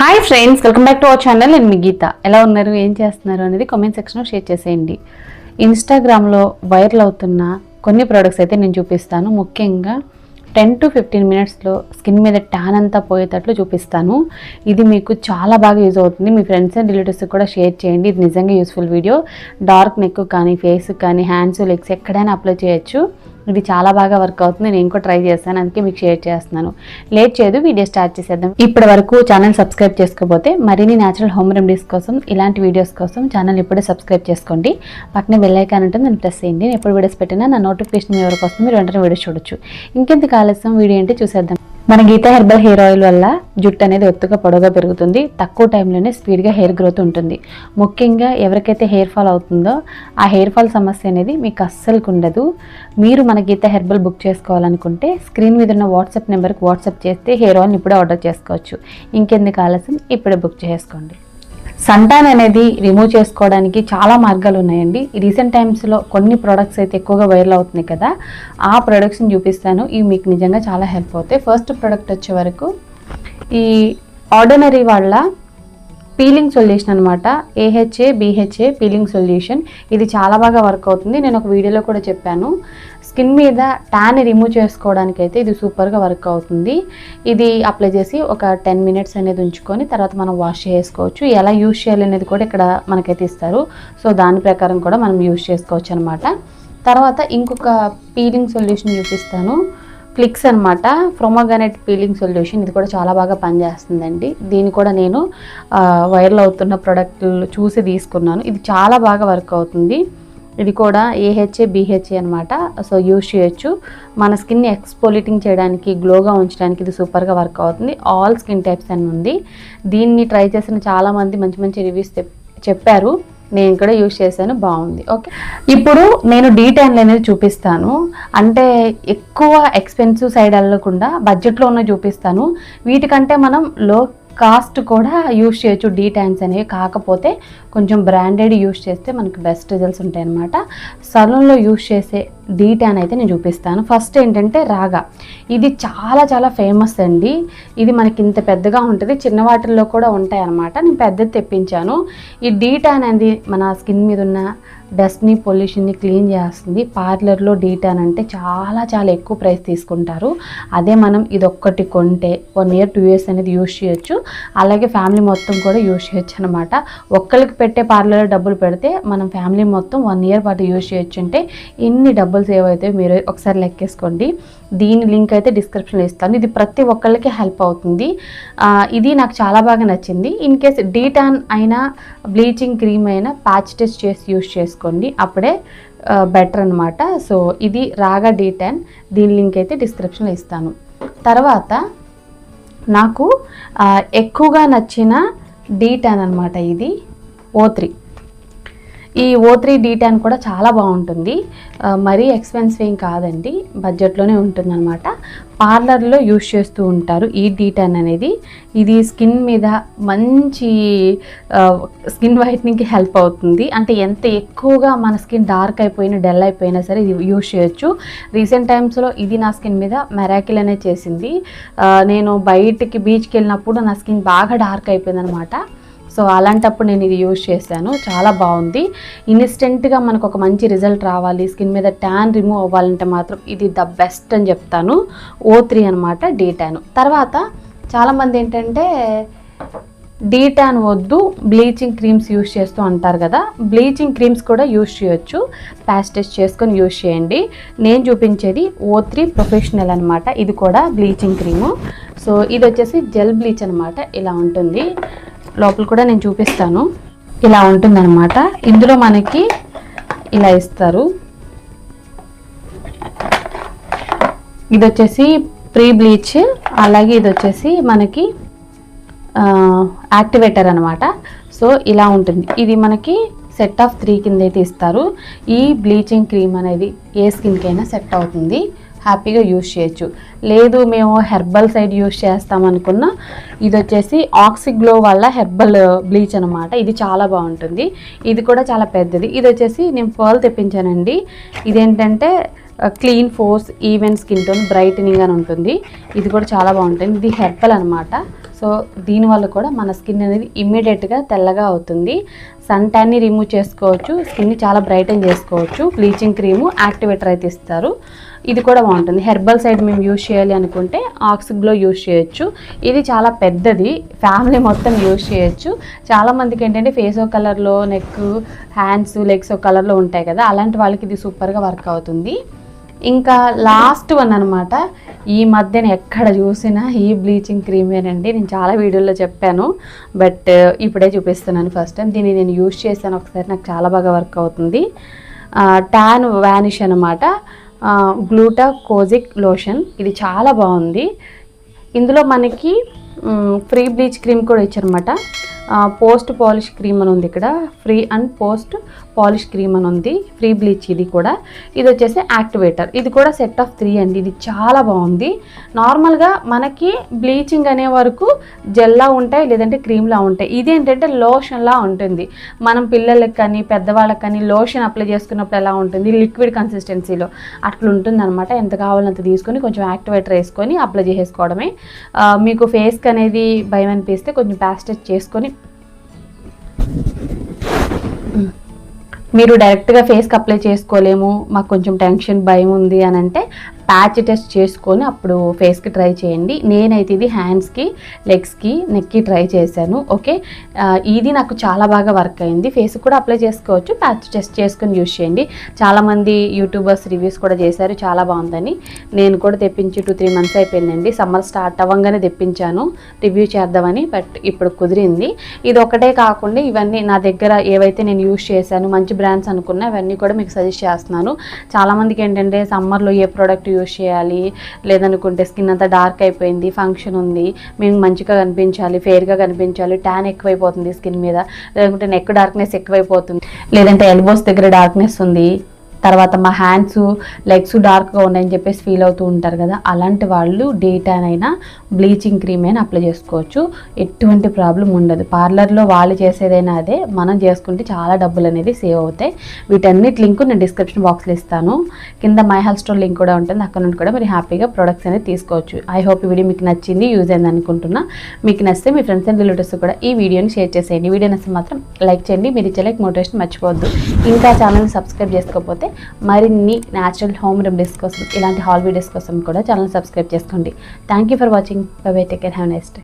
Hi friends, welcome back to our channel. నేను మీ గీత. ఎలా ఉన్నారు, ఏం చేస్తున్నారు అనేది కామెంట్ సెక్షన్లో షేర్ చేసేయండి. ఇన్స్టాగ్రామ్లో వైరల్ అవుతున్న కొన్ని ప్రోడక్ట్స్ అయితే నేను చూపిస్తాను. ముఖ్యంగా 10 to 15 మినిట్స్లో స్కిన్ మీద ట్యాన్ అంతా పోయేటట్లు చూపిస్తాను. ఇది మీకు చాలా బాగా యూజ్ అవుతుంది. మీ ఫ్రెండ్స్ అండ్ రిలేటివ్స్కి కూడా షేర్ చేయండి. ఇది నిజంగా యూస్ఫుల్ వీడియో. డార్క్ నెక్ కానీ, ఫేస్ కానీ, హ్యాండ్స్, లెగ్స్ ఎక్కడైనా అప్లై చేయొచ్చు. ఇది చాలా బాగా వర్క్ అవుతుంది. నేను కూడా ట్రై చేస్తాను, అందుకే మీకు షేర్ చేస్తున్నాను. లేట్ చేయదు, వీడియో స్టార్ట్ చేసేద్దాం. ఇప్పటి వరకు ఛానల్ సబ్స్క్రైబ్ చేసుకోకపోతే మరిన్ని న్యాచురల్ హోమ్ రెమెడీస్ కోసం, ఇలాంటి వీడియోస్ కోసం ఛానల్ ఇప్పుడే సబ్స్క్రైబ్ చేసుకోండి. పక్కనే బెల్ ఐకాన్ ఉంటుంది, నేను ప్రెస్ చేయండి. నేను ఎప్పుడు వీడియోస్ పెట్టినా నా నోటిఫికేషన్ మీ వరకు వస్తుంది. మీరు వెంటనే వీడియోస్ చూడొచ్చు. ఇంకెందుకు ఆలస్యం, వీడియో ఏంటి చూసేద్దాం. మన గీత హెర్బల్ హెయిర్ ఆయిల్ వల్ల జుట్టు అనేది ఒత్తుగా పొడవుగా పెరుగుతుంది. తక్కువ టైంలోనే స్పీడ్గా హెయిర్ గ్రోత్ ఉంటుంది. ముఖ్యంగా ఎవరికైతే హెయిర్ ఫాల్ అవుతుందో ఆ హెయిర్ ఫాల్ సమస్య అనేది మీకు అస్సలుకు ఉండదు. మీరు మన గీత హెర్బల్ బుక్ చేసుకోవాలనుకుంటే స్క్రీన్ మీద ఉన్న వాట్సాప్ నెంబర్కి వాట్సాప్ చేస్తే హెయిర్ ఆయిల్ని ఇప్పుడే ఆర్డర్ చేసుకోవచ్చు. ఇంకెందుకు ఆలస్యం, ఇప్పుడే బుక్ చేసుకోండి. సన్టాన్ అనేది రిమూవ్ చేసుకోవడానికి చాలా మార్గాలు ఉన్నాయండి. రీసెంట్ టైమ్స్లో కొన్ని ప్రోడక్ట్స్ అయితే ఎక్కువగా వైరల్ అవుతున్నాయి కదా, ఆ ప్రోడక్ట్స్ని చూపిస్తాను. ఇవి మీకు నిజంగా చాలా హెల్ప్ అవుతాయి. ఫస్ట్ ప్రోడక్ట్ వచ్చే వరకు ఈ ఆర్డినరీ వాళ్ళ పీలింగ్ సొల్యూషన్ అనమాట. AHA BHA peeling solution. ఇది చాలా బాగా వర్క్ అవుతుంది. నేను ఒక వీడియోలో కూడా చెప్పాను. స్కిన్ మీద ట్యాన్ రిమూవ్ చేసుకోవడానికి అయితే ఇది సూపర్గా వర్క్ అవుతుంది. ఇది అప్లై చేసి ఒక 10 మినిట్స్ అనేది ఉంచుకొని తర్వాత మనం వాష్ చేసుకోవచ్చు. ఎలా యూజ్ చేయాలి అనేది కూడా ఇక్కడ మనకైతే ఇస్తారు. సో దాని ప్రకారం కూడా మనం యూజ్ చేసుకోవచ్చు అనమాట. తర్వాత ఇంకొక పీలింగ్ సొల్యూషన్ చూపిస్తాను. ఫ్లిక్స్ అనమాట, ప్రోమోగ్రానైట్ పీలింగ్ సొల్యూషన్. ఇది కూడా చాలా బాగా పనిచేస్తుందండి. దీన్ని కూడా నేను వైరల్ అవుతున్న ప్రోడక్ట్లు చూసి తీసుకున్నాను. ఇది చాలా బాగా వర్క్ అవుతుంది. ఇది కూడా AHA BHA అనమాట. సో యూజ్ చేయొచ్చు. మన స్కిన్ని ఎక్స్పోలిటింగ్ చేయడానికి, గ్లోగా ఉంచడానికి ఇది సూపర్గా వర్క్ అవుతుంది. ఆల్ స్కిన్ టైప్స్ అని ఉంది. దీన్ని ట్రై చేసిన చాలామంది మంచి మంచి రివ్యూస్ చెప్పారు. నేను కూడా యూజ్ చేశాను, బాగుంది. ఓకే, ఇప్పుడు నేను డీటెయిల్ అనేది చూపిస్తాను. అంటే ఎక్కువ ఎక్స్పెన్సివ్ సైడ్ వెళ్ళకుండా బడ్జెట్లో ఉన్న చూపిస్తాను. వీటికంటే మనం లో కాస్ట్ కూడా యూజ్ చేయొచ్చు డీటాన్స్ అనేవి. కాకపోతే కొంచెం బ్రాండెడ్ యూజ్ చేస్తే మనకు బెస్ట్ రిజల్ట్స్ ఉంటాయి అన్నమాట. సలూన్లో యూజ్ చేసే డీటాన్ అయితే నేను చూపిస్తాను. ఫస్ట్ ఏంటంటే రాగా. ఇది చాలా చాలా ఫేమస్ అండి. ఇది మనకి ఇంత పెద్దగా ఉంటుంది, చిన్న వాటిల్లో కూడా ఉంటాయి అన్నమాట. నేను పెద్దది తెప్పించాను. ఈ డీటాన్ అనేది మన స్కిన్ మీద ఉన్న డస్ట్ని, పొల్యూషన్ని క్లీన్ చేస్తుంది. పార్లర్లో డీటాన్ అంటే చాలా చాలా ఎక్కువ ప్రైస్ తీసుకుంటారు. అదే మనం ఇది ఒక్కటి కొంటే 1 year 2 years అనేది యూజ్ చేయొచ్చు. అలాగే ఫ్యామిలీ మొత్తం కూడా యూజ్ చేయొచ్చు అనమాట. ఒక్కరికి పెట్టే పార్లర్లో డబ్బులు పెడితే మనం ఫ్యామిలీ మొత్తం 1 year పాటు యూజ్ చేయొచ్చు. అంటే ఎన్ని డబ్బులు సేవ్ అయితే మీరు ఒకసారి లెక్కేసుకోండి. దీని లింక్ అయితే డిస్క్రిప్షన్లో ఇస్తాను. ఇది ప్రతి ఒక్కళ్ళకి హెల్ప్ అవుతుంది. ఇది నాకు చాలా బాగా నచ్చింది. ఇన్ కేస్ డీటాన్ అయినా, బ్లీచింగ్ క్రీమ్ అయినా ప్యాచ్ టెస్ట్ చేసి యూజ్ చేసుకోండి, అప్పుడే బెటర్ అనమాట. సో ఇది రాగా డీటాన్. దీని లింక్ అయితే డిస్క్రిప్షన్లో ఇస్తాను. తర్వాత నాకు ఎక్కువగా నచ్చిన డీటాన్ అనమాట ఇది O3. ఈ O3 డీటాన్ కూడా చాలా బాగుంటుంది. మరీ ఎక్స్పెన్సివ్ ఏం కాదండి, బడ్జెట్లోనే ఉంటుంది అనమాట. పార్లర్లో యూజ్ చేస్తూ ఉంటారు ఈ డీటాన్ అనేది. ఇది స్కిన్ మీద మంచి స్కిన్ వైట్నింగ్కి హెల్ప్ అవుతుంది. అంటే ఎంత ఎక్కువగా మన స్కిన్ డార్క్ అయిపోయినా, డల్ అయిపోయినా సరే ఇది యూజ్ చేయొచ్చు. రీసెంట్ టైమ్స్లో ఇది నా స్కిన్ మీద మెరాకిల్ అనేది చేసింది. నేను బయటికి బీచ్కి వెళ్ళినప్పుడు నా స్కిన్ బాగా డార్క్ అయిపోయింది అనమాట. సో అలాంటప్పుడు నేను ఇది యూజ్ చేశాను, చాలా బాగుంది. ఇన్స్టెంట్గా మనకు ఒక మంచి రిజల్ట్ రావాలి, స్కిన్ మీద ట్యాన్ రిమూవ్ అవ్వాలంటే మాత్రం ఇది ద బెస్ట్ అని చెప్తాను. O3 అనమాట డీటాన్. తర్వాత చాలామంది ఏంటంటే డీటాన్ వద్దు, బ్లీచింగ్ క్రీమ్స్ యూజ్ చేస్తూ అంటారు కదా. బ్లీచింగ్ క్రీమ్స్ కూడా యూజ్ చేయొచ్చు. ప్యాచ్ టెస్ట్ చేసుకొని యూజ్ చేయండి. నేను చూపించేది O3 ప్రొఫెషనల్ అనమాట. ఇది కూడా బ్లీచింగ్ క్రీము. సో ఇది వచ్చేసి జెల్ బ్లీచ్ అనమాట. ఇలా ఉంటుంది. లోపల కూడా నేను చూపిస్తాను. ఇలా ఉంటుందన్నమాట. ఇందులో మనకి ఇలా ఇస్తారు. ఇది వచ్చేసి ప్రీ బ్లీచ్, అలాగే ఇది వచ్చేసి మనకి యాక్టివేటర్ అనమాట. సో ఇలా ఉంటుంది. ఇది మనకి సెట్ ఆఫ్ 3 కింద అయితే ఇస్తారు. ఈ బ్లీచింగ్ క్రీమ్ అనేది ఏ స్కిన్కైనా సెట్ అవుతుంది, హ్యాపీగా యూజ్ చేయొచ్చు. లేదు మేము హెర్బల్ సైడ్ యూజ్ చేస్తామనుకున్న ఇది వచ్చేసి ఆక్సిగ్లో వల్ల హెర్బల్ బ్లీచ్ అనమాట. ఇది చాలా బాగుంటుంది. ఇది కూడా చాలా పెద్దది. ఇది వచ్చేసి నేను పర్ల్ తెప్పించానండి. ఇదేంటంటే clean force even skin tone brightening అని ఉంటుంది. ఇది కూడా చాలా బాగుంటుంది. ఇది హెర్బల్ అనమాట. సో దీనివల్ల కూడా మన స్కిన్ అనేది ఇమ్మీడియట్గా తెల్లగా అవుతుంది. సన్ ట్యాన్ని రిమూవ్ చేసుకోవచ్చు, స్కిన్ని చాలా బ్రైటన్ చేసుకోవచ్చు. బ్లీచింగ్ క్రీము యాక్టివేటర్ అయితే ఇస్తారు, ఇది కూడా బాగుంటుంది. హెర్బల్ సైడ్ మేము యూజ్ చేయాలి అనుకుంటే ఆక్సిగ్లో యూజ్ చేయొచ్చు. ఇది చాలా పెద్దది, ఫ్యామిలీ మొత్తం యూజ్ చేయొచ్చు. చాలామందికి ఏంటంటే ఫేస్ ఒక కలర్లో, నెక్, హ్యాండ్స్, లెగ్స్ ఒక కలర్లో ఉంటాయి కదా, అలాంటి వాళ్ళకి ఇది సూపర్గా వర్క్ అవుతుంది. ఇంకా లాస్ట్ వన్ అనమాట, ఈ మధ్యన ఎక్కడ చూసినా ఈ బ్లీచింగ్ క్రీమేనండి. నేను చాలా వీడియోల్లో చెప్పాను, బట్ ఇప్పుడే చూపిస్తున్నాను ఫస్ట్ టైం. దీన్ని నేను యూజ్ చేశాను ఒకసారి, నాకు చాలా బాగా వర్క్ అవుతుంది. ట్యాన్ వానిష్ అనమాట, గ్లూటాకోజిక్ లోషన్. ఇది చాలా బాగుంది. ఇందులో మనకి ఫ్రీ బ్లీచ్ క్రీమ్ కూడా ఇచ్చారనమాట. పోస్ట్ పాలిష్ క్రీమ్ అని ఉంది ఇక్కడ, free and post polish cream అని ఉంది, ఫ్రీ బ్లీచ్. ఇది కూడా, ఇది వచ్చేసి యాక్టివేటర్. ఇది కూడా సెట్ ఆఫ్ 3 అండి. ఇది చాలా బాగుంది. నార్మల్గా మనకి బ్లీచింగ్ అనే వరకు జెల్లా ఉంటాయి, లేదంటే క్రీమ్లా ఉంటాయి. ఇది ఏంటంటే లోషన్లా ఉంటుంది. మనం పిల్లలకి కానీ పెద్దవాళ్ళకి కానీ లోషన్ అప్లై చేసుకున్నప్పుడు ఎలా ఉంటుంది, లిక్విడ్ కన్సిస్టెన్సీలో అట్లా ఉంటుంది అనమాట. ఎంత కావాలంత తీసుకొని కొంచెం యాక్టివేటర్ వేసుకొని అప్లై చేసుకోవడమే. మీకు ఫేస్కి అనేది భయం అనిపిస్తే కొంచెం ప్యాస్టేజ్ చేసుకొని మీరు డైరెక్ట్గా ఫేస్కి అప్లై చేసుకోలేము, మాకు కొంచెం టెన్షన్ భయం ఉంది అని అంటే ప్యాచ్ టెస్ట్ చేసుకొని అప్పుడు ఫేస్కి ట్రై చేయండి. నేనైతే ఇది హ్యాండ్స్కి, లెగ్స్కి, నెక్కి ట్రై చేశాను. ఓకే, ఇది నాకు చాలా బాగా వర్క్ అయింది. ఫేస్కి కూడా అప్లై చేసుకోవచ్చు, ప్యాచ్ టెస్ట్ చేసుకొని యూజ్ చేయండి. చాలామంది యూట్యూబర్స్ రివ్యూస్ కూడా చేశారు, చాలా బాగుందని. నేను కూడా తెప్పించి 2-3 మంత్స్ అయిపోయిందండి. సమ్మర్ స్టార్ట్ అవ్వగానే తెప్పించాను రివ్యూ చేద్దామని, బట్ ఇప్పుడు కుదిరింది. ఇది ఒకటే కాకుండా ఇవన్నీ నా దగ్గర ఏవైతే నేను యూజ్ చేశాను, మంచి బ్రాండ్స్ అనుకున్నా అవన్నీ కూడా మీకు సజెస్ట్ చేస్తున్నాను. చాలామందికి ఏంటంటే సమ్మర్లో ఏ ప్రోడక్ట్ యూజ్ చేయాలి, లేదనుకుంటే స్కిన్ అంతా డార్క్ అయిపోయింది, ఫంక్షన్ ఉంది, మేము మంచిగా కనిపించాలి, ఫెయిర్గా కనిపించాలి, ట్యాన్ ఎక్కువైపోతుంది స్కిన్ మీద, లేదంటే నెక్ డార్క్నెస్ ఎక్కువైపోతుంది, లేదంటే ఎల్బోస్ దగ్గర డార్క్నెస్ ఉంది, తర్వాత మా హ్యాండ్స్, లెగ్స్ డార్క్గా ఉన్నాయని చెప్పేసి ఫీల్ అవుతూ ఉంటారు కదా, అలాంటి వాళ్ళు డే ట్యాన్ అయినా బ్లీచింగ్ క్రీమ్ అయినా అప్లై చేసుకోవచ్చు. ఎటువంటి ప్రాబ్లం ఉండదు. పార్లర్లో వాళ్ళు చేసేదైనా అదే, మనం చేసుకుంటే చాలా డబ్బులు అనేది సేవ్ అవుతాయి. వీటన్నిటి లింక్ నేను డిస్క్రిప్షన్ బాక్స్లో ఇస్తాను, కింద మై హెల్త్ స్టోర్ లింక్ కూడా ఉంటుంది, అక్కడ నుండి కూడా మీరు హ్యాపీగా ప్రొడక్ట్స్ అనేది తీసుకోవచ్చు. ఐ హోప్ ఈ వీడియో మీకు నచ్చింది, యూజ్ అయింది అనుకుంటున్నా. మీకు నచ్చితే మీ ఫ్రెండ్స్ అండ్ రిలేటివ్స్ కూడా ఈ వీడియోని షేర్ చేసేయండి. వీడియో నచ్చితే మాత్రం లైక్ చేయండి. మీరు ఇచ్చే లైక్ మోటివేషన్ మర్చిపోవద్దు. ఇంకా ఛానల్ని సబ్స్క్రైబ్ చేసుకోకపోతే మరిన్ని న్యాచురల్ హోమ్ రెమెడీస్ కోసం, ఇలాంటి హాల్ వీడియోస్ కోసం కూడా ఛానల్ సబ్స్క్రైబ్ చేసుకోండి. Thank you for watching. By by, take care, have a nice day.